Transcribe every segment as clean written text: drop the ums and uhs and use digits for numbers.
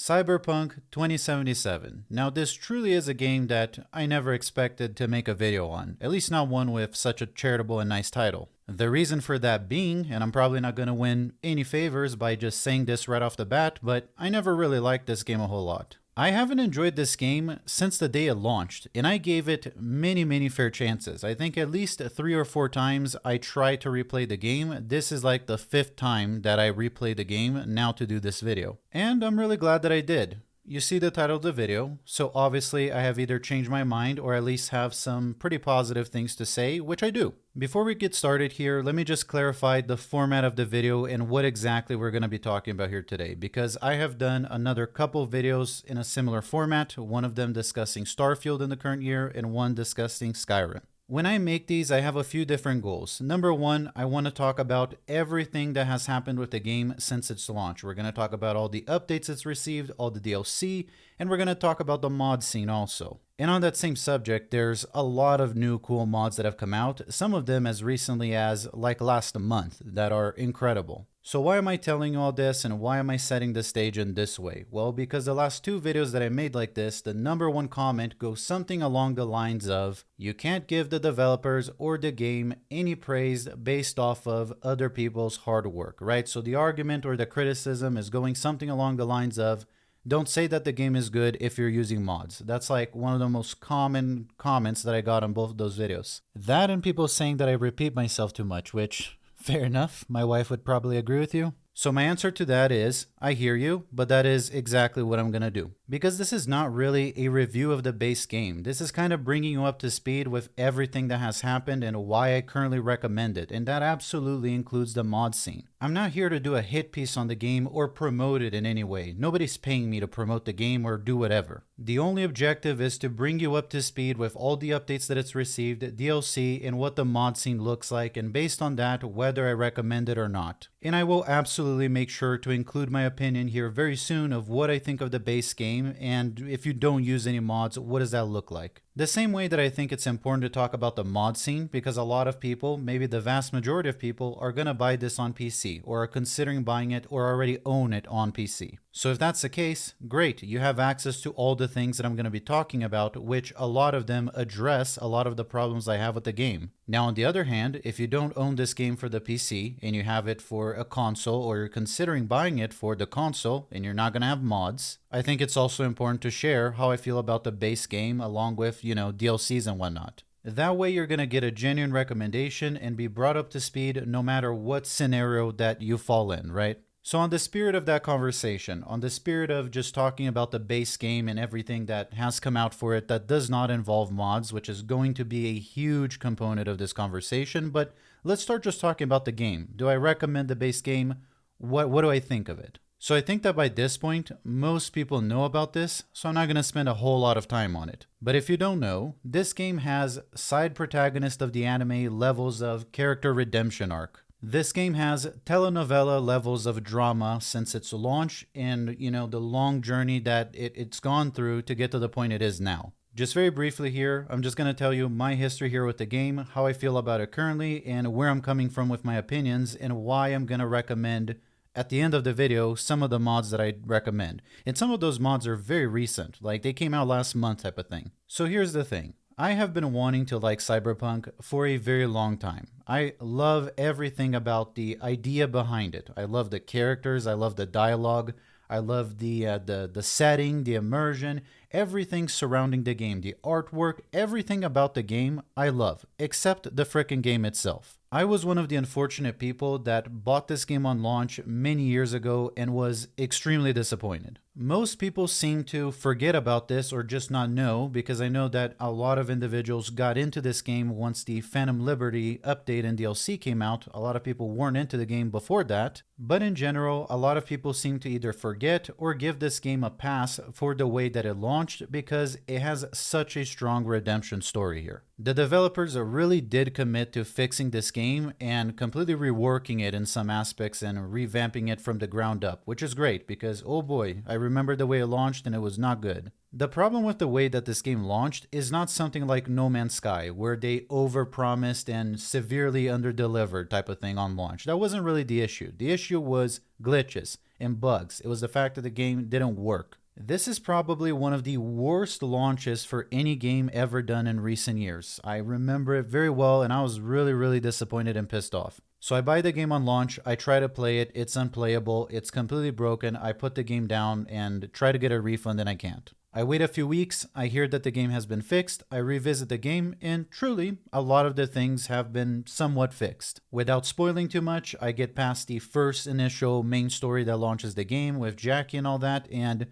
Cyberpunk 2077. Now this truly is a game that I never expected to make a video on, at least not one with such a charitable and nice title. The reason for that being, and I'm probably not going to win any favors by just saying this right off the bat, but I never really liked this game a whole lot. I haven't enjoyed this game since the day it launched, and I gave it many fair chances. I think at least 3 or 4 times I tried to replay the game. This is like the 5th time that I replayed the game now to do this video. And I'm really glad that I did. You see the title of the video, so obviously I have either changed my mind or at least have some pretty positive things to say, which I do. Before we get started here, let me just clarify the format of the video and what exactly we're going to be talking about here today, because I have done another couple videos in a similar format, one of them discussing Starfield in the current year and one discussing Skyrim. When I make these, I have a few different goals. Number one, I want to talk about everything that has happened with the game since its launch. We're going to talk about all the updates it's received, all the DLC, and we're going to talk about the mod scene also. And on that same subject, there's a lot of new cool mods that have come out, some of them as recently as like last month, that are incredible. So why am I telling you all this and why am I setting the stage in this way? Well, because the last 2 videos that I made like this, the number 1 comment goes something along the lines of, you can't give the developers or the game any praise based off of other people's hard work, right? So the argument or the criticism is going something along the lines of, don't say that the game is good if you're using mods. That's like one of the most common comments that I got on both of those videos. That and people saying that I repeat myself too much, which, fair enough, my wife would probably agree with you. So my answer to that is, I hear you, but that is exactly what I'm gonna do. Because this is not really a review of the base game. This is kind of bringing you up to speed with everything that has happened and why I currently recommend it, and that absolutely includes the mod scene. I'm not here to do a hit piece on the game or promote it in any way. Nobody's paying me to promote the game or do whatever. The only objective is to bring you up to speed with all the updates that it's received, DLC, and what the mod scene looks like, and based on that, whether I recommend it or not. And I will absolutely make sure to include my opinion here very soon of what I think of the base game, and if you don't use any mods, what does that look like? The same way that I think it's important to talk about the mod scene, because a lot of people, maybe the vast majority of people, are going to buy this on PC, or are considering buying it, or already own it on PC. So if that's the case, great, you have access to all the things that I'm going to be talking about, which a lot of them address a lot of the problems I have with the game. Now on the other hand, if you don't own this game for the PC, and you have it for a console, or you're considering buying it for the console, and you're not going to have mods, I think it's also important to share how I feel about the base game along with, DLCs and whatnot. That way you're going to get a genuine recommendation and be brought up to speed no matter what scenario that you fall in, right? So on the spirit of that conversation, on the spirit of just talking about the base game and everything that has come out for it that does not involve mods, which is going to be a huge component of this conversation, but let's start just talking about the game. Do I recommend the base game? What do I think of it? So I think that by this point, most people know about this, so I'm not going to spend a whole lot of time on it. But if you don't know, this game has side protagonist of the anime levels of character redemption arc. This game has telenovela levels of drama since its launch and, the long journey that it's gone through to get to the point it is now. Just very briefly here, I'm just going to tell you my history here with the game, how I feel about it currently, and where I'm coming from with my opinions, and why I'm going to recommend at the end of the video some of the mods that I recommend. And some of those mods are very recent, like they came out last month type of thing. So here's the thing. I have been wanting to like Cyberpunk for a very long time. I love everything about the idea behind it. I love the characters, I love the dialogue, I love the setting, the immersion, everything surrounding the game, the artwork, everything about the game I love, except the frickin' game itself. I was one of the unfortunate people that bought this game on launch many years ago and was extremely disappointed. Most people seem to forget about this or just not know, because I know that a lot of individuals got into this game once the Phantom Liberty update and DLC came out. A lot of people weren't into the game before that, but in general, a lot of people seem to either forget or give this game a pass for the way that it launched because it has such a strong redemption story here. The developers really did commit to fixing this game and completely reworking it in some aspects and revamping it from the ground up, which is great because, oh boy, I remember the way it launched and it was not good. The problem with the way that this game launched is not something like No Man's Sky, where they overpromised and severely underdelivered type of thing on launch. That wasn't really the issue. The issue was glitches. and bugs. It was the fact that the game didn't work. This is probably one of the worst launches for any game ever done in recent years. I remember it very well, and I was really disappointed and pissed off. So I buy the game on launch, I try to play it, it's unplayable, it's completely broken, I put the game down and try to get a refund and I can't. I wait a few weeks, I hear that the game has been fixed, I revisit the game, and truly, a lot of the things have been somewhat fixed. Without spoiling too much, I get past the first initial main story that launches the game with Jackie and all that, and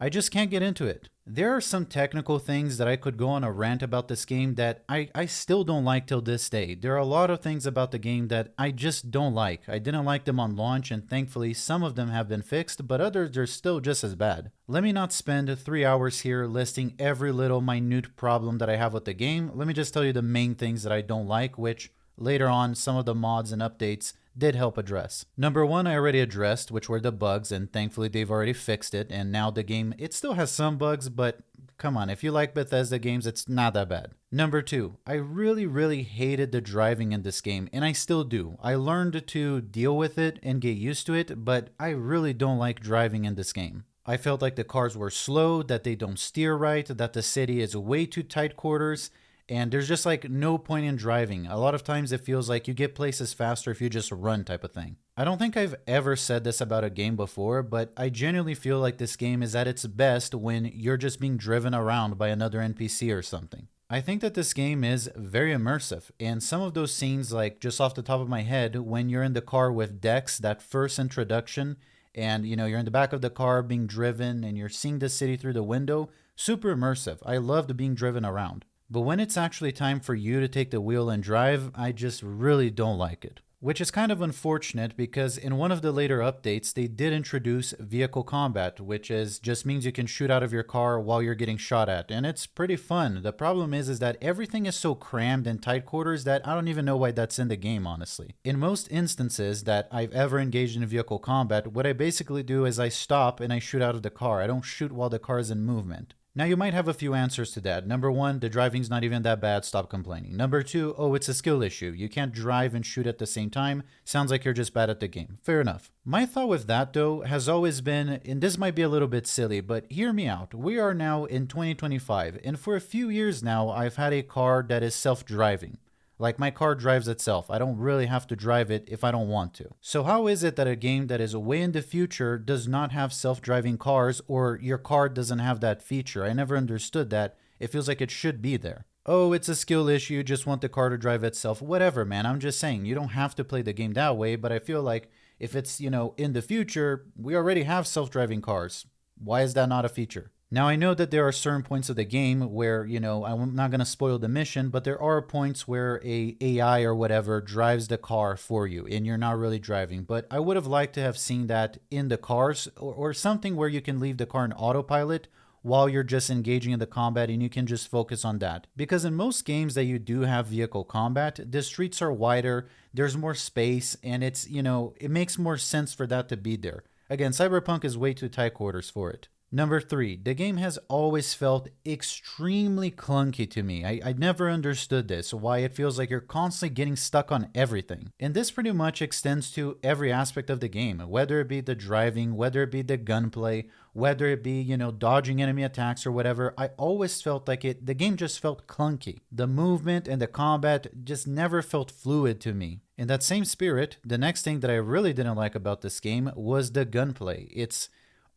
I just can't get into it. There are some technical things that I could go on a rant about this game that I still don't like till this day. There are a lot of things about the game that I just don't like. I didn't like them on launch, and thankfully some of them have been fixed, but others are still just as bad. Let me not spend 3 hours here listing every little minute problem that I have with the game. Let me just tell you the main things that I don't like, which later on some of the mods and updates did help address. Number one, I already addressed, which were the bugs, and thankfully they've already fixed it, and now the game, it still has some bugs, but come on, if you like Bethesda games, it's not that bad. Number two, I really hated the driving in this game, and I still do. I learned to deal with it and get used to it, but I really don't like driving in this game. I felt like the cars were slow, that they don't steer right, that the city is way too tight quarters, and there's just like no point in driving. A lot of times it feels like you get places faster if you just run type of thing. I don't think I've ever said this about a game before, but I genuinely feel like this game is at its best when you're just being driven around by another NPC or something. I think that this game is very immersive, and some of those scenes, like just off the top of my head, when you're in the car with Dex, that first introduction, and you're in the back of the car being driven and you're seeing the city through the window, super immersive. I loved being driven around. But when it's actually time for you to take the wheel and drive, I just really don't like it. Which is kind of unfortunate because in one of the later updates, they did introduce vehicle combat, which just means you can shoot out of your car while you're getting shot at, and it's pretty fun. The problem is that everything is so crammed in tight quarters that I don't even know why that's in the game, honestly. In most instances that I've ever engaged in vehicle combat, what I basically do is I stop and I shoot out of the car. I don't shoot while the car is in movement. Now you might have a few answers to that. Number one, the driving's not even that bad, stop complaining. Number two, oh, it's a skill issue. You can't drive and shoot at the same time. Sounds like you're just bad at the game. Fair enough. My thought with that though has always been, and this might be a little bit silly, but hear me out. We are now in 2025, and for a few years now, I've had a car that is self-driving. Like my car drives itself. I don't really have to drive it if I don't want to. So how is it that a game that is way in the future does not have self-driving cars, or your car doesn't have that feature? I never understood that. It feels like it should be there. Oh, it's a skill issue, you just want the car to drive itself. Whatever, man. I'm just saying, you don't have to play the game that way, but I feel like if it's, in the future, we already have self-driving cars. Why is that not a feature? Now, I know that there are certain points of the game where, I'm not going to spoil the mission, but there are points where a AI or whatever drives the car for you and you're not really driving. But I would have liked to have seen that in the cars or something where you can leave the car in autopilot while you're just engaging in the combat and you can just focus on that. Because in most games that you do have vehicle combat, the streets are wider, there's more space, and it's, it makes more sense for that to be there. Again, Cyberpunk is way too tight quarters for it. Number three, the game has always felt extremely clunky to me. I never understood this, why it feels like you're constantly getting stuck on everything. And this pretty much extends to every aspect of the game, whether it be the driving, whether it be the gunplay, whether it be, dodging enemy attacks or whatever. I always felt like the game just felt clunky. The movement and the combat just never felt fluid to me. In that same spirit, the next thing that I really didn't like about this game was the gunplay.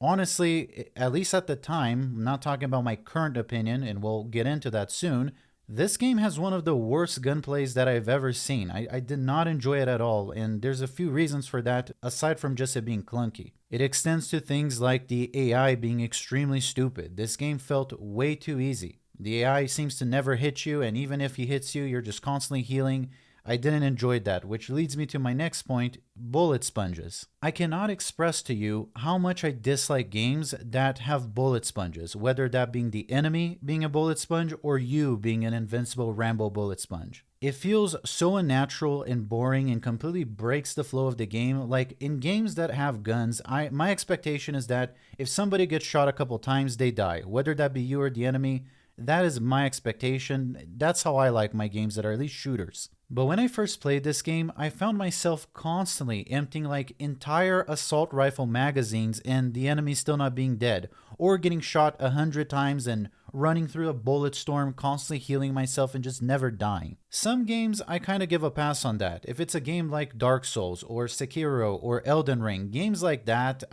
Honestly, at least at the time, I'm not talking about my current opinion, and we'll get into that soon, this game has one of the worst gunplays that I've ever seen. I did not enjoy it at all, and there's a few reasons for that, aside from just it being clunky. It extends to things like the AI being extremely stupid. This game felt way too easy. The AI seems to never hit you, and even if he hits you, you're just constantly healing. I didn't enjoy that, which leads me to my next point, bullet sponges. I cannot express to you how much I dislike games that have bullet sponges, whether that being the enemy being a bullet sponge or you being an invincible Rambo bullet sponge. It feels so unnatural and boring and completely breaks the flow of the game. Like in games that have guns, my expectation is that if somebody gets shot a couple times, they die, whether that be you or the enemy. That is my expectation. That's how I like my games that are at least shooters. But when I first played this game, I found myself constantly emptying like entire assault rifle magazines and the enemy still not being dead, or getting shot 100 times and running through a bullet storm, constantly healing myself and just never dying. Some games I kind of give a pass on that. If it's a game like Dark Souls or Sekiro or Elden Ring, games like that,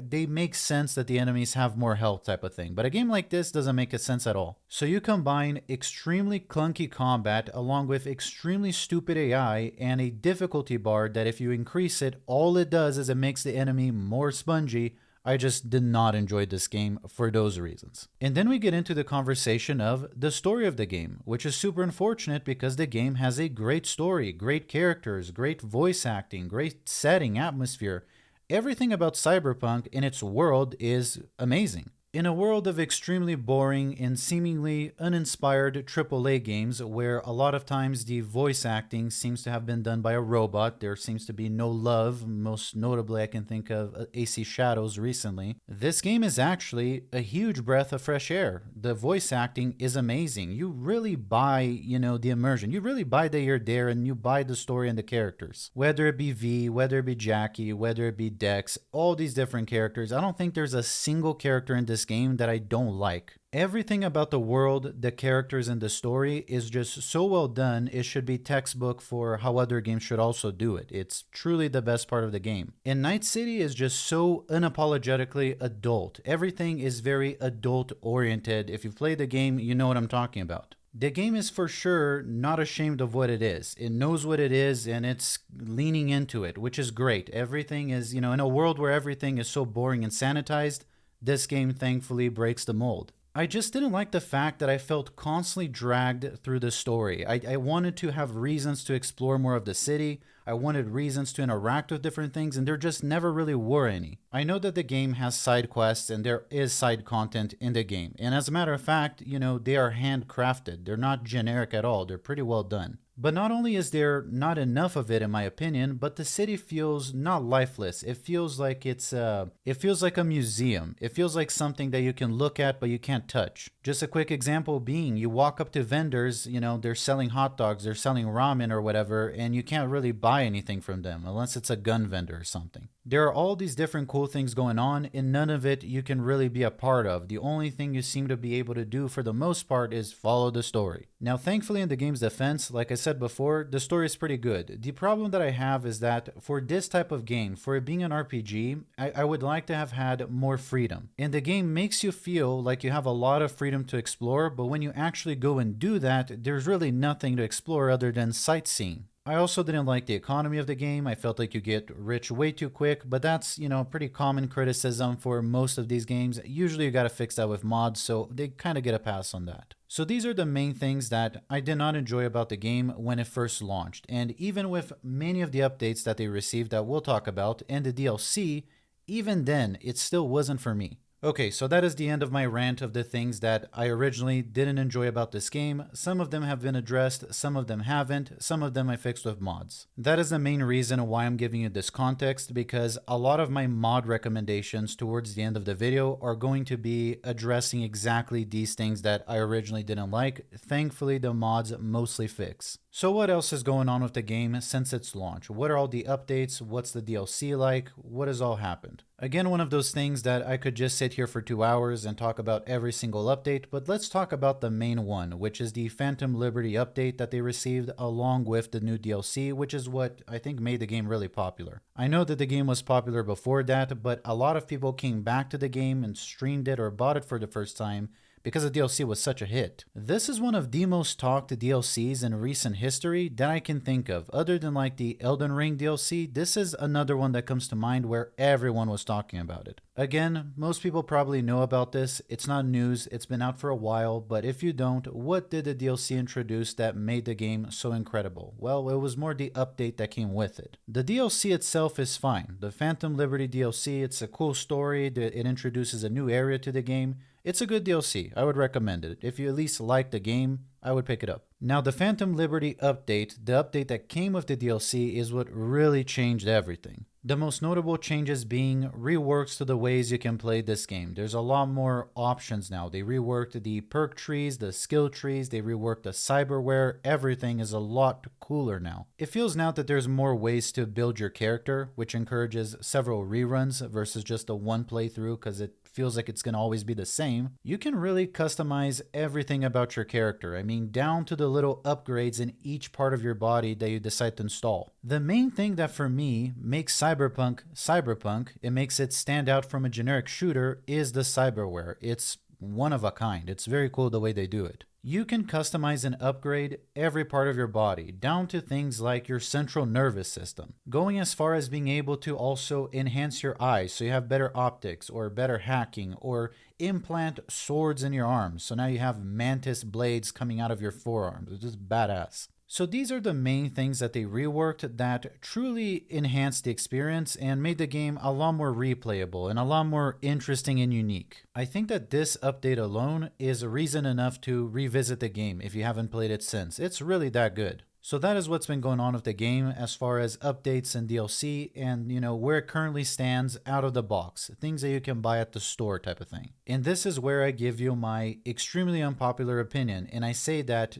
they make sense that the enemies have more health type of thing. But a game like this doesn't make a sense at all. So you combine extremely clunky combat along with extremely stupid AI and a difficulty bar that if you increase it, all it does is it makes the enemy more spongy. I just did not enjoy this game for those reasons. And then we get into the conversation of the story of the game, which is super unfortunate because the game has a great story, great characters, great voice acting, great setting, atmosphere. Everything about Cyberpunk in its world is amazing. In a world of extremely boring and seemingly uninspired AAA games where a lot of times the voice acting seems to have been done by a robot, there seems to be no love, most notably I can think of AC Shadows recently, this game is actually a huge breath of fresh air. The voice acting is amazing. You really buy, the immersion. You really buy that you're there and you buy the story and the characters. Whether it be V, whether it be Jackie, whether it be Dex, all these different characters. I don't think there's a single character in this game that I don't like. Everything about the world, the characters, and the story is just so well done, it should be textbook for how other games should also do it. It's truly the best part of the game. And Night City is just so unapologetically adult. Everything is very adult oriented. If you play the game, you know what I'm talking about. The game is for sure not ashamed of what it is. It knows what it is and it's leaning into it, which is great. Everything is, in a world where everything is so boring and sanitized, this game thankfully breaks the mold. I just didn't like the fact that I felt constantly dragged through the story. I wanted to have reasons to explore more of the city. I wanted reasons to interact with different things, and there just never really were any. I know that the game has side quests and there is side content in the game. And as a matter of fact, they are handcrafted. They're not generic at all. They're pretty well done. But not only is there not enough of it in my opinion, but the city feels not lifeless. It feels like it feels like a museum. It feels like something that you can look at but you can't touch. Just a quick example being, you walk up to vendors, they're selling hot dogs, they're selling ramen or whatever, and you can't really buy anything from them unless it's a gun vendor or something. There are all these different cool things going on, and none of it you can really be a part of. The only thing you seem to be able to do for the most part is follow the story. Now, thankfully, in the game's defense, like I said before, the story is pretty good. The problem that I have is that for this type of game, for it being an RPG, I would like to have had more freedom. And the game makes you feel like you have a lot of freedom to explore, but when you actually go and do that, there's really nothing to explore other than sightseeing. I also didn't like the economy of the game. I felt like you get rich way too quick, but that's, pretty common criticism for most of these games. Usually you gotta fix that with mods, so they kind of get a pass on that. So these are the main things that I did not enjoy about the game when it first launched. And even with many of the updates that they received that we'll talk about and the DLC, even then, it still wasn't for me. Okay, so that is the end of my rant of the things that I originally didn't enjoy about this game. Some of them have been addressed, some of them haven't, some of them I fixed with mods. That is the main reason why I'm giving you this context, because a lot of my mod recommendations towards the end of the video are going to be addressing exactly these things that I originally didn't like. Thankfully, the mods mostly fix. So what else is going on with the game since its launch? What are all the updates? What's the DLC like? What has all happened? Again, one of those things that I could just sit here for 2 hours and talk about every single update, but let's talk about the main one, which is the Phantom Liberty update that they received along with the new DLC, which is what I think made the game really popular. I know that the game was popular before that, but a lot of people came back to the game and streamed it or bought it for the first time because the DLC was such a hit. This is one of the most talked DLCs in recent history that I can think of. Other than like the Elden Ring DLC, this is another one that comes to mind where everyone was talking about it. Again, most people probably know about this. It's not news, it's been out for a while, but if you don't, what did the DLC introduce that made the game so incredible? Well, it was more the update that came with it. The DLC itself is fine. The Phantom Liberty DLC, it's a cool story, it introduces a new area to the game. It's a good DLC. I would recommend it. If you at least like the game, I would pick it up. Now, the Phantom Liberty update, the update that came with the DLC, is what really changed everything. The most notable changes being reworks to the ways you can play this game. There's a lot more options now. They reworked the perk trees, the skill trees, they reworked the cyberware. Everything is a lot cooler now. It feels now that there's more ways to build your character, which encourages several reruns versus just a one playthrough because it feels like it's going to always be the same. You can really customize everything about your character. I mean, down to the little upgrades in each part of your body that you decide to install. The main thing that for me makes Cyberpunk, it makes it stand out from a generic shooter, is the cyberware. It's one of a kind. It's very cool the way they do it. You can customize and upgrade every part of your body, down to things like your central nervous system, going as far as being able to also enhance your eyes so you have better optics or better hacking, or implant swords in your arms so now you have mantis blades coming out of your forearms. It's just badass. So these are the main things that they reworked that truly enhanced the experience and made the game a lot more replayable and a lot more interesting and unique. I think that this update alone is reason enough to revisit the game if you haven't played it since. It's really that good. So that is what's been going on with the game as far as updates and DLC and, where it currently stands out of the box. Things that you can buy at the store type of thing. And this is where I give you my extremely unpopular opinion. And I say that,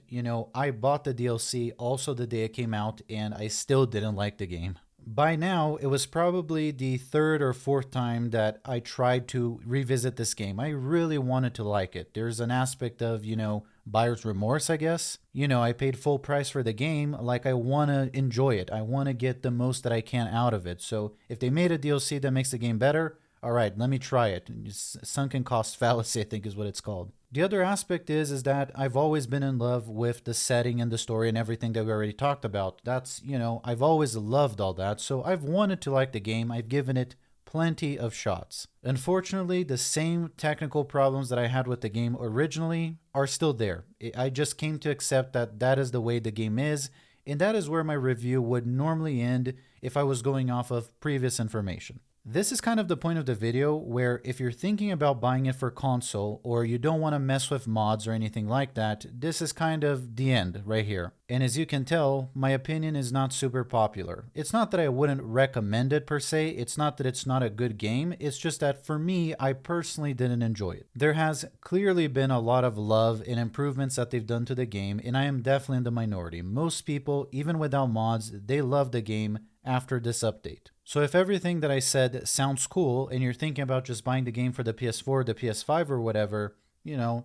I bought the DLC also the day it came out and I still didn't like the game. By now, it was probably the third or fourth time that I tried to revisit this game. I really wanted to like it. There's an aspect of, buyer's remorse, I guess. I paid full price for the game. Like, I want to enjoy it. I want to get the most that I can out of it. So if they made a DLC that makes the game better, all right, let me try it. Sunken cost fallacy, I think is what it's called. The other aspect is that I've always been in love with the setting and the story and everything that we already talked about. That's, I've always loved all that. So I've wanted to like the game. I've given it plenty of shots. Unfortunately, the same technical problems that I had with the game originally are still there. I just came to accept that that is the way the game is, and that is where my review would normally end if I was going off of previous information. This is kind of the point of the video where if you're thinking about buying it for console or you don't want to mess with mods or anything like that, this is kind of the end right here. And as you can tell, my opinion is not super popular. It's not that I wouldn't recommend it per se, it's not that it's not a good game, it's just that for me, I personally didn't enjoy it. There has clearly been a lot of love and improvements that they've done to the game, and I am definitely in the minority. Most people, even without mods, they love the game after this update. So if everything that I said sounds cool and you're thinking about just buying the game for the PS4, the PS5 or whatever,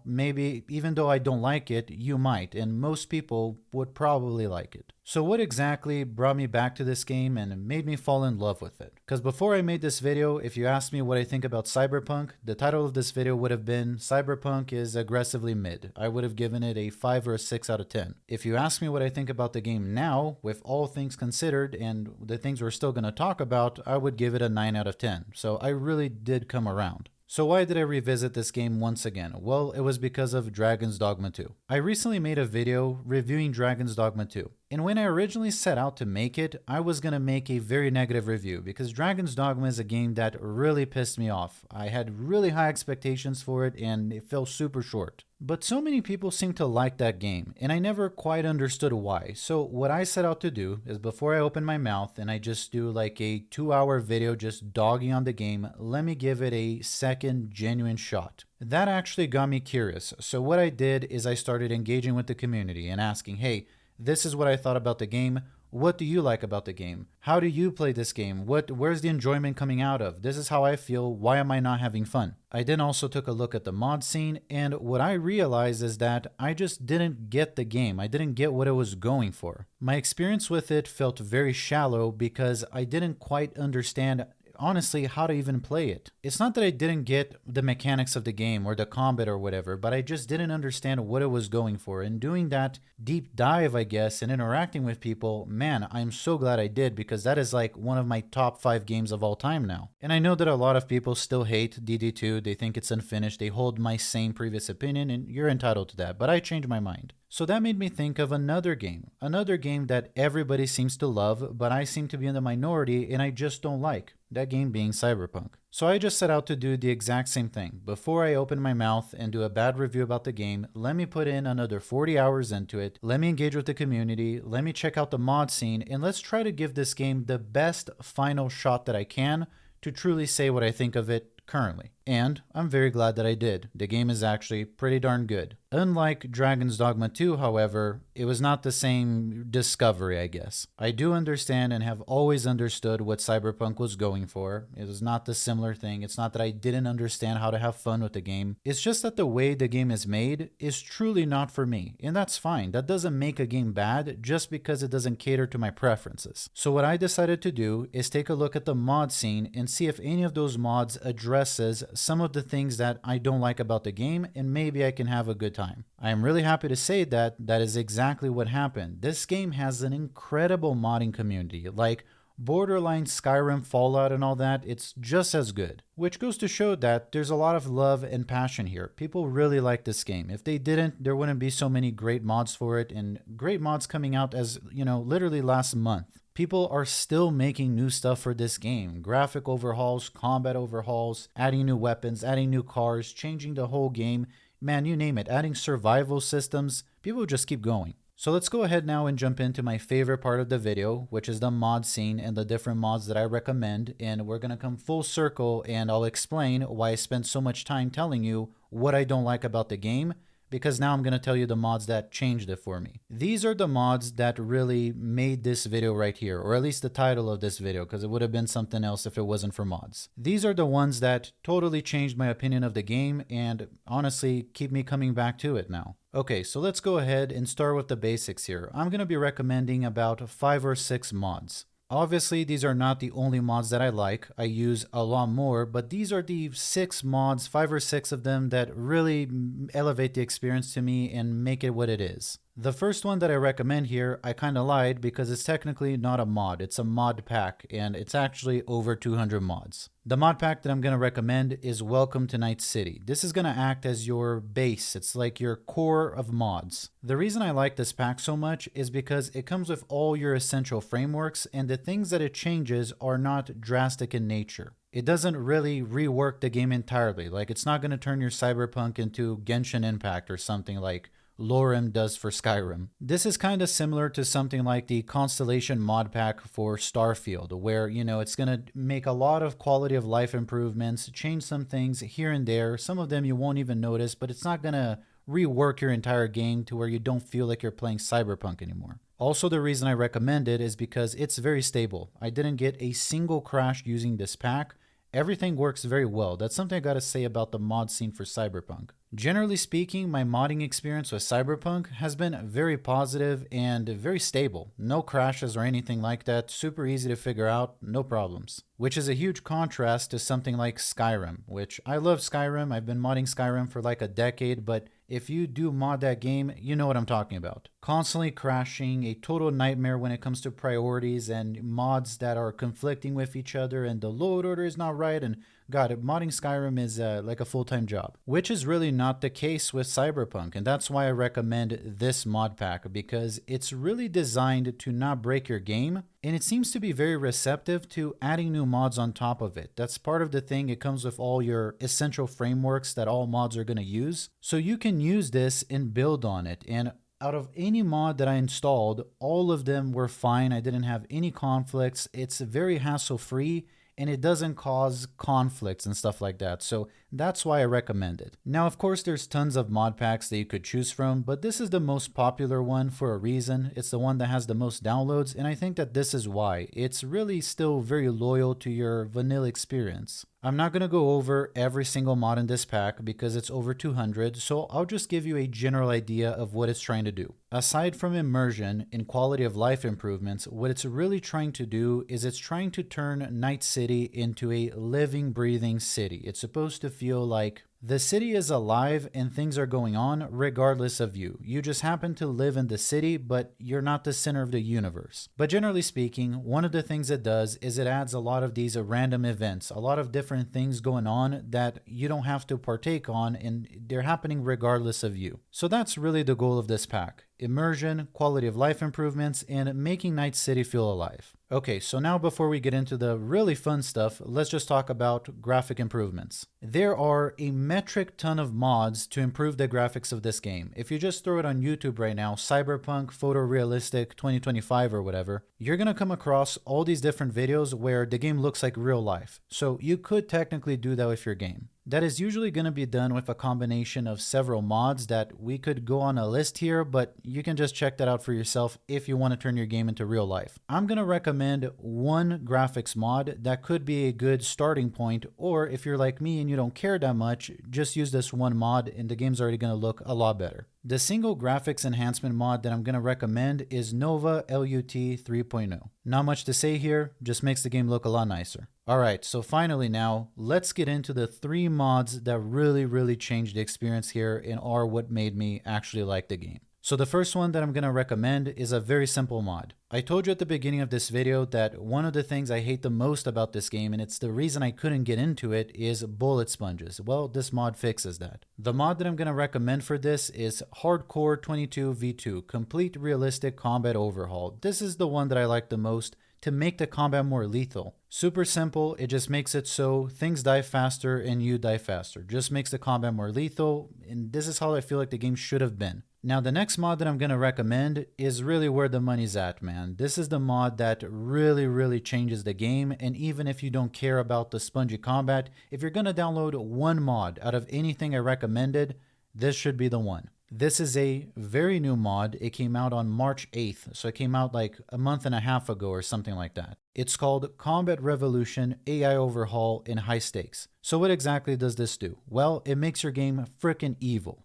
maybe even though I don't like it, you might, and most people would probably like it. So what exactly brought me back to this game and made me fall in love with it? Because before I made this video, if you asked me what I think about Cyberpunk, the title of this video would have been Cyberpunk is aggressively mid. I would have given it a 5 or a 6 out of 10. If you ask me what I think about the game now, with all things considered and the things we're still going to talk about, I would give it a 9 out of 10. So I really did come around. So why did I revisit this game once again? Well, it was because of Dragon's Dogma 2. I recently made a video reviewing Dragon's Dogma 2. And when I originally set out to make it, I was going to make a very negative review because Dragon's Dogma is a game that really pissed me off. I had really high expectations for it and it fell super short. But so many people seem to like that game, and I never quite understood why. So what I set out to do is before I open my mouth and I just do like a 2-hour video just dogging on the game, let me give it a second genuine shot. That actually got me curious. So what I did is I started engaging with the community and asking, hey, this is what I thought about the game. What do you like about the game? How do you play this game? Where's the enjoyment coming out of? This is how I feel. Why am I not having fun? I then also took a look at the mod scene, and what I realized is that I just didn't get the game. I didn't get what it was going for. My experience with it felt very shallow because I didn't quite understand honestly how to even play it. It's not that I didn't get the mechanics of the game or the combat or whatever, but I just didn't understand what it was going for. And doing that deep dive, I guess, and interacting with people, man, I'm so glad I did because that is like one of my top 5 games of all time now. And I know that a lot of people still hate DD2. They think it's unfinished. They hold my same previous opinion, and you're entitled to that, but I changed my mind. So that made me think of another game that everybody seems to love, but I seem to be in the minority and I just don't like. That game being Cyberpunk. So I just set out to do the exact same thing. Before I open my mouth and do a bad review about the game, let me put in another 40 hours into it, let me engage with the community, let me check out the mod scene, and let's try to give this game the best final shot that I can to truly say what I think of it currently. And I'm very glad that I did. The game is actually pretty darn good. Unlike Dragon's Dogma 2, however, it was not the same discovery, I guess. I do understand and have always understood what Cyberpunk was going for. It was not the similar thing. It's not that I didn't understand how to have fun with the game. It's just that the way the game is made is truly not for me. And that's fine. That doesn't make a game bad just because it doesn't cater to my preferences. So what I decided to do is take a look at the mod scene and see if any of those mods addresses some of the things that I don't like about the game, and maybe I can have a good time. I am really happy to say that that is exactly what happened. This game has an incredible modding community, like borderline Skyrim, Fallout, and all that. It's just as good, which goes to show that there's a lot of love and passion here. People really like this game. If they didn't, there wouldn't be so many great mods for it, and great mods coming out as, literally last month. People are still making new stuff for this game. Graphic overhauls, combat overhauls, adding new weapons, adding new cars, changing the whole game. Man, you name it. Adding survival systems. People just keep going. So let's go ahead now and jump into my favorite part of the video, which is the mod scene and the different mods that I recommend. And we're going to come full circle and I'll explain why I spent so much time telling you what I don't like about the game, because now I'm going to tell you the mods that changed it for me. These are the mods that really made this video right here, or at least the title of this video, because it would have been something else if it wasn't for mods. These are the ones that totally changed my opinion of the game and honestly keep me coming back to it now. Okay, so let's go ahead and start with the basics here. I'm going to be recommending about 5 or 6 mods. Obviously, these are not the only mods that I like. I use a lot more, but these are the 6 mods, 5 or 6 of them that really elevate the experience to me and make it what it is. The first one that I recommend here, I kind of lied because it's technically not a mod. It's a mod pack, and it's actually over 200 mods. The mod pack that I'm going to recommend is Welcome to Night City. This is going to act as your base. It's like your core of mods. The reason I like this pack so much is because it comes with all your essential frameworks, and the things that it changes are not drastic in nature. It doesn't really rework the game entirely. Like, it's not going to turn your Cyberpunk into Genshin Impact or something like Lorem does for Skyrim. This is kind of similar to something like the Constellation mod pack for Starfield, where, it's going to make a lot of quality of life improvements, change some things here and there. Some of them you won't even notice, but it's not going to rework your entire game to where you don't feel like you're playing Cyberpunk anymore. Also, the reason I recommend it is because it's very stable. I didn't get a single crash using this pack. Everything works very well. That's something I gotta say about the mod scene for Cyberpunk. Generally speaking, my modding experience with Cyberpunk has been very positive and very stable. No crashes or anything like that. Super easy to figure out, no problems. Which is a huge contrast to something like Skyrim, which I love Skyrim. I've been modding Skyrim for like a decade, but if you do mod that game, you know what I'm talking about. Constantly crashing, a total nightmare when it comes to priorities and mods that are conflicting with each other, and the load order is not right, and God, modding Skyrim is like a full-time job, which is really not the case with Cyberpunk, and that's why I recommend this mod pack, because it's really designed to not break your game, and it seems to be very receptive to adding new mods on top of it. That's part of the thing. It comes with all your essential frameworks that all mods are going to use, so you can use this and build on it. And out of any mod that I installed, all of them were fine. I didn't have any conflicts. It's very hassle-free, and it doesn't cause conflicts and stuff like that. So that's why I recommend it. Now, of course, there's tons of mod packs that you could choose from, but this is the most popular one for a reason. It's the one that has the most downloads, and I think that this is why. It's really still very loyal to your vanilla experience. I'm not going to go over every single mod in this pack because it's over 200, so I'll just give you a general idea of what it's trying to do. Aside from immersion and quality of life improvements, what it's really trying to do is it's trying to turn Night City into a living, breathing city. It's supposed to feel like The city is alive and things are going on regardless of you. You just happen to live in the city, but you're not the center of the universe. But generally speaking, one of the things it does is it adds a lot of these random events, a lot of different things going on that you don't have to partake on, and they're happening regardless of you. So that's really the goal of this pack. Immersion, quality of life improvements, and making Night City feel alive. Okay, so now before we get into the really fun stuff, let's just talk about graphic improvements. There are a metric ton of mods to improve the graphics of this game. If you just throw it on YouTube right now, Cyberpunk Photorealistic 2025 or whatever, you're gonna come across all these different videos where the game looks like real life. So you could technically do that with your game. That is usually going to be done with a combination of several mods that we could go on a list here, but you can just check that out for yourself if you want to turn your game into real life. I'm going to recommend one graphics mod that could be a good starting point, or if you're like me and you don't care that much, just use this one mod and the game's already going to look a lot better. The single graphics enhancement mod that I'm going to recommend is Nova LUT 3.0. Not much to say here, just makes the game look a lot nicer. Alright, so finally now, let's get into the 3 mods that really changed the experience here and are what made me actually like the game. So the first one that I'm going to recommend is a very simple mod. I told you at the beginning of this video that one of the things I hate the most about this game, and it's the reason I couldn't get into it, is bullet sponges. Well, this mod fixes that. The mod that I'm going to recommend for this is Hardcore 22v2 Complete Realistic Combat Overhaul. This is the one that I like the most to make the combat more lethal. Super simple, it just makes it so things die faster and you die faster. Just makes the combat more lethal, and this is how I feel like the game should have been. Now the next mod that I'm going to recommend is really where the money's at, man. This is the mod that really changes the game, and even if you don't care about the spongy combat, if you're going to download one mod out of anything I recommended, this should be the one. This is a very new mod. It came out on March 8th, so it came out like a month and a half ago or something like that. It's called Combat Revolution AI Overhaul in High Stakes. So what exactly does this do? Well, it makes your game frickin' evil.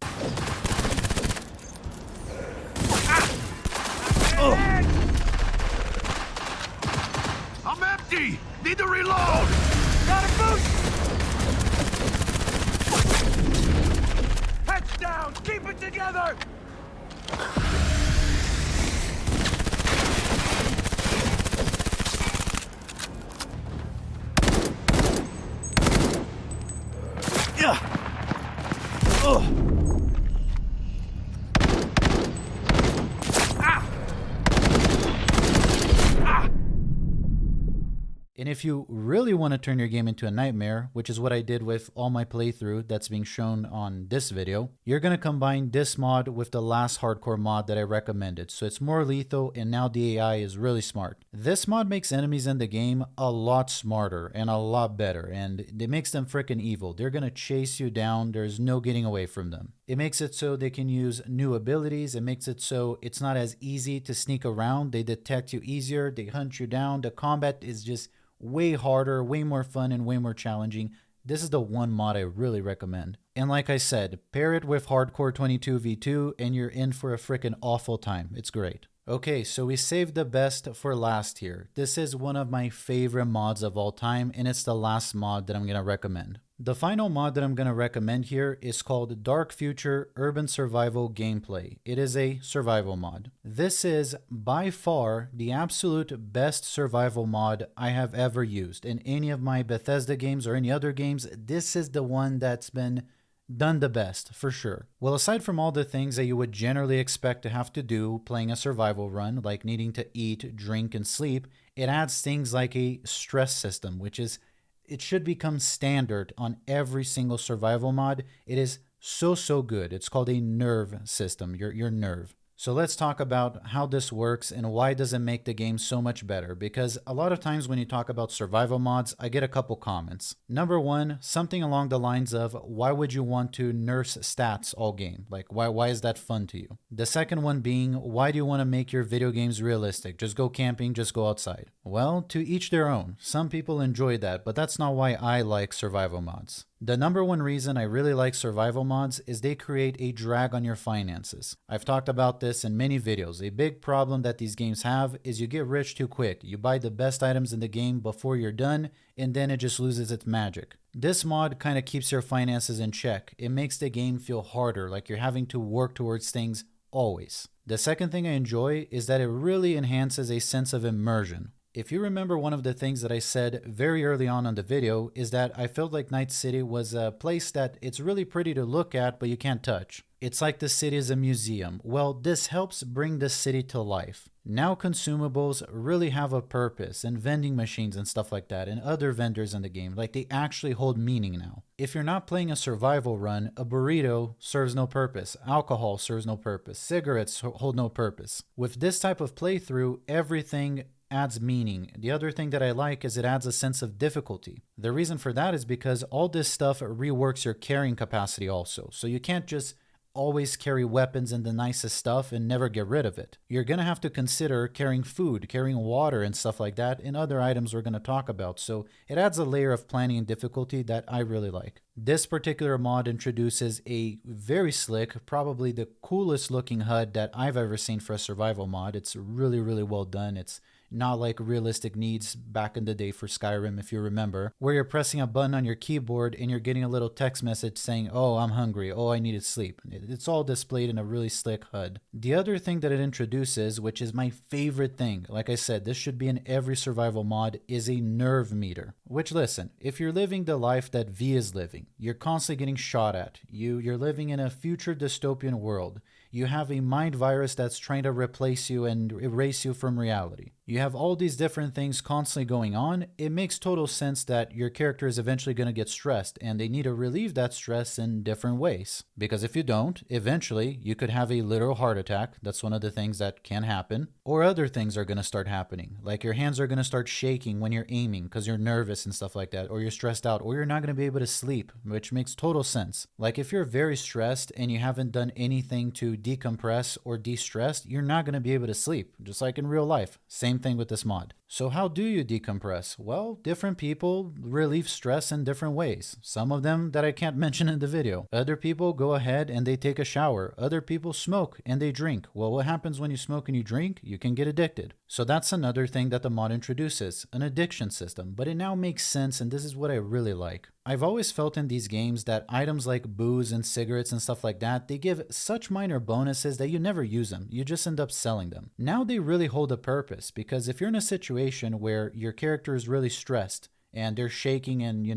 I'm empty! Need to reload! Got a boost! Heads down! Keep it together! And if you really want to turn your game into a nightmare, which is what I did with all my playthrough that's being shown on this video, you're going to combine this mod with the last hardcore mod that I recommended. So it's more lethal, and now the AI is really smart. This mod makes enemies in the game a lot smarter and a lot better, and it makes them freaking evil. They're going to chase you down. There's no getting away from them. It makes it so they can use new abilities. It makes it so it's not as easy to sneak around. They detect you easier. They hunt you down. The combat is just way harder, way more fun, and way more challenging. This is the one mod I really recommend. And like I said, pair it with Hardcore 22v2 and you're in for a freaking awful time. It's great. Okay, so we saved the best for last here. This is one of my favorite mods of all time, and it's the last mod that I'm going to recommend. The final mod that I'm going to recommend here is called Dark Future Urban Survival Gameplay. It is a survival mod. This is by far the absolute best survival mod I have ever used. In any of my Bethesda games or any other games, this is the one that's been done the best, for sure. Well, aside from all the things that you would generally expect to have to do playing a survival run, like needing to eat, drink, and sleep, it adds things like a stress system, which is it should become standard on every single survival mod. It is so good. It's called a nerve system, your nerve. So let's talk about how this works and why does it make the game so much better, because a lot of times when you talk about survival mods, I get a couple comments. Number one, something along the lines of, why would you want to nurse stats all game? Like, why is that fun to you? The second one being, why do you want to make your video games realistic? Just go camping, just go outside. Well, to each their own. Some people enjoy that, but that's not why I like survival mods. The number one reason I really like survival mods is they create a drag on your finances. I've talked about this in many videos. A big problem that these games have is you get rich too quick. You buy the best items in the game before you're done, and then it just loses its magic. This mod kind of keeps your finances in check. It makes the game feel harder, like you're having to work towards things always. The second thing I enjoy is that it really enhances a sense of immersion. If you remember, one of the things that I said very early on in the video is that I felt like Night City was a place that it's really pretty to look at, but you can't touch. It's like the city is a museum. Well, this helps bring the city to life. Now consumables really have a purpose, and vending machines and stuff like that, and other vendors in the game, like they actually hold meaning now. If you're not playing a survival run, a burrito serves no purpose, alcohol serves no purpose, cigarettes hold no purpose. With this type of playthrough, everything adds meaning. The other thing that I like is it adds a sense of difficulty. The reason for that is because all this stuff reworks your carrying capacity also. So you can't just always carry weapons and the nicest stuff and never get rid of it. You're going to have to consider carrying food, carrying water and stuff like that, and other items we're going to talk about. So it adds a layer of planning and difficulty that I really like. This particular mod introduces a very slick, probably the coolest looking HUD that I've ever seen for a survival mod. It's really, really well done. It's not like realistic needs back in the day for Skyrim, if you remember, where you're pressing a button on your keyboard and you're getting a little text message saying, oh, I'm hungry, oh, I need to sleep. It's all displayed in a really slick HUD. The other thing that it introduces, which is my favorite thing, like I said, this should be in every survival mod, is a nerve meter. Which, listen, if you're living the life that V is living, you're constantly getting shot at, you're living in a future dystopian world, you have a mind virus that's trying to replace you and erase you from reality. You have all these different things constantly going on. It makes total sense that your character is eventually going to get stressed, and they need to relieve that stress in different ways. Because if you don't, eventually you could have a literal heart attack. That's one of the things that can happen. Or other things are going to start happening. Like your hands are going to start shaking when you're aiming because you're nervous and stuff like that. Or you're stressed out. Or you're not going to be able to sleep, which makes total sense. Like if you're very stressed and you haven't done anything to decompress or de-stress, you're not going to be able to sleep. Just like in real life. Same thing with this mod. So how do you decompress? Well, different people relieve stress in different ways. Some of them that I can't mention in the video. Other people go ahead and they take a shower. Other people smoke and they drink. Well, what happens when you smoke and you drink? You can get addicted. So that's another thing that the mod introduces, an addiction system. But it now makes sense, and this is what I really like. I've always felt in these games that items like booze and cigarettes and stuff like that, they give such minor bonuses that you never use them. You just end up selling them. Now they really hold a purpose, because if you're in a situation where your character is really stressed and they're shaking and,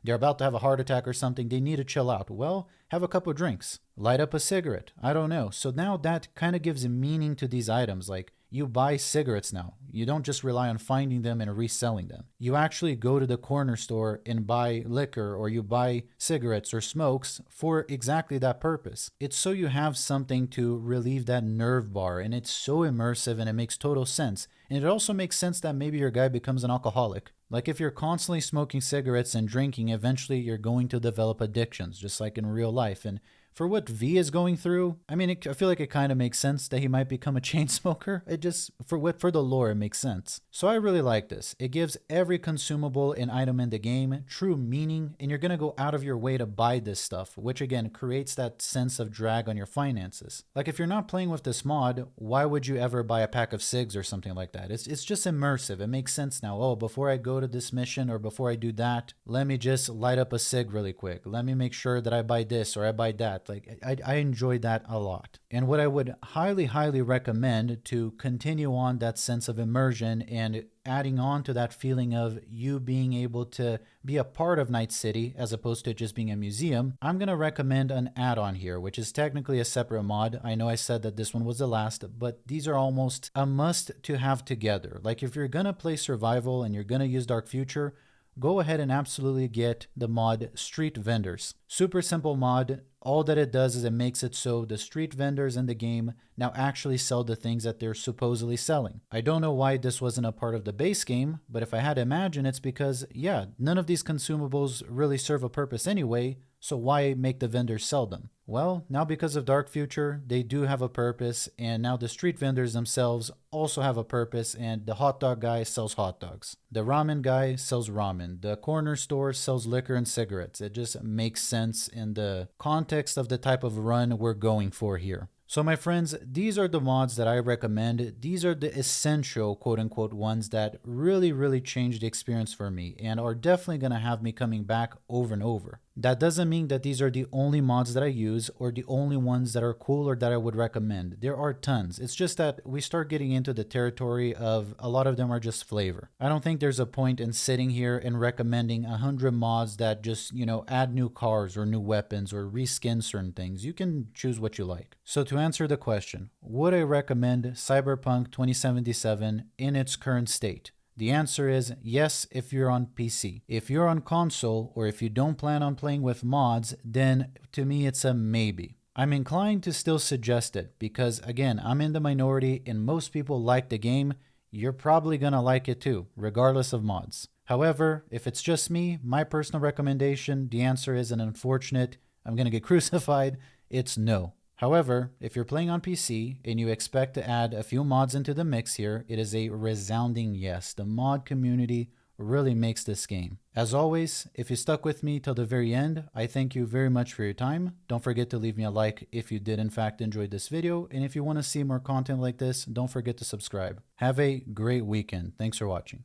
they're about to have a heart attack or something, they need to chill out. Well, have a couple drinks. Light up a cigarette. I don't know. So now that kind of gives a meaning to these items. Like, you buy cigarettes now. You don't just rely on finding them and reselling them. You actually go to the corner store and buy liquor, or you buy cigarettes or smokes for exactly that purpose. It's so you have something to relieve that nerve bar, and it's so immersive and it makes total sense. And it also makes sense that maybe your guy becomes an alcoholic. Like if you're constantly smoking cigarettes and drinking, eventually you're going to develop addictions, just like in real life. And for what V is going through, I feel like it kind of makes sense that he might become a chain smoker. It just, for the lore, it makes sense. So I really like this. It gives every consumable and item in the game true meaning, and you're going to go out of your way to buy this stuff, which again creates that sense of drag on your finances. Like if you're not playing with this mod, why would you ever buy a pack of cigs or something like that? It's just immersive. It makes sense now. Oh, before I go to this mission or before I do that, let me just light up a cig really quick. Let me make sure that I buy this or I buy that. Like I enjoyed that a lot. And what I would highly, highly recommend to continue on that sense of immersion and adding on to that feeling of you being able to be a part of Night City as opposed to just being a museum, I'm going to recommend an add-on here, which is technically a separate mod. I know I said that this one was the last, but these are almost a must to have together. Like if you're going to play survival and you're going to use Dark Future, go ahead and absolutely get the mod Street Vendors. Super simple mod. All that it does is it makes it so the street vendors in the game now actually sell the things that they're supposedly selling. I don't know why this wasn't a part of the base game, but if I had to imagine, it's because, yeah, none of these consumables really serve a purpose anyway, So why make the vendors sell them? Well, now because of Dark Future, they do have a purpose, and now the street vendors themselves also have a purpose, and the hot dog guy sells hot dogs. The ramen guy sells ramen. The corner store sells liquor and cigarettes. It just makes sense in the context of the type of run we're going for here. So my friends, these are the mods that I recommend. These are the essential quote-unquote ones that really change the experience for me and are definitely going to have me coming back over and over. That doesn't mean that these are the only mods that I use or the only ones that are cool or that I would recommend. There are tons. It's just that we start getting into the territory of a lot of them are just flavor. I don't think there's a point in sitting here and recommending 100 mods that just, add new cars or new weapons or reskin certain things. You can choose what you like. So to answer the question, would I recommend Cyberpunk 2077 in its current state? The answer is yes if you're on PC. If you're on console or if you don't plan on playing with mods, then to me it's a maybe. I'm inclined to still suggest it because again, I'm in the minority and most people like the game. You're probably gonna like it too, regardless of mods. However, if it's just me, my personal recommendation, the answer is an unfortunate, I'm gonna get crucified, it's no. However, if you're playing on PC and you expect to add a few mods into the mix here, it is a resounding yes. The mod community really makes this game. As always, if you stuck with me till the very end, I thank you very much for your time. Don't forget to leave me a like if you did in fact enjoy this video, and if you want to see more content like this, don't forget to subscribe. Have a great weekend. Thanks for watching.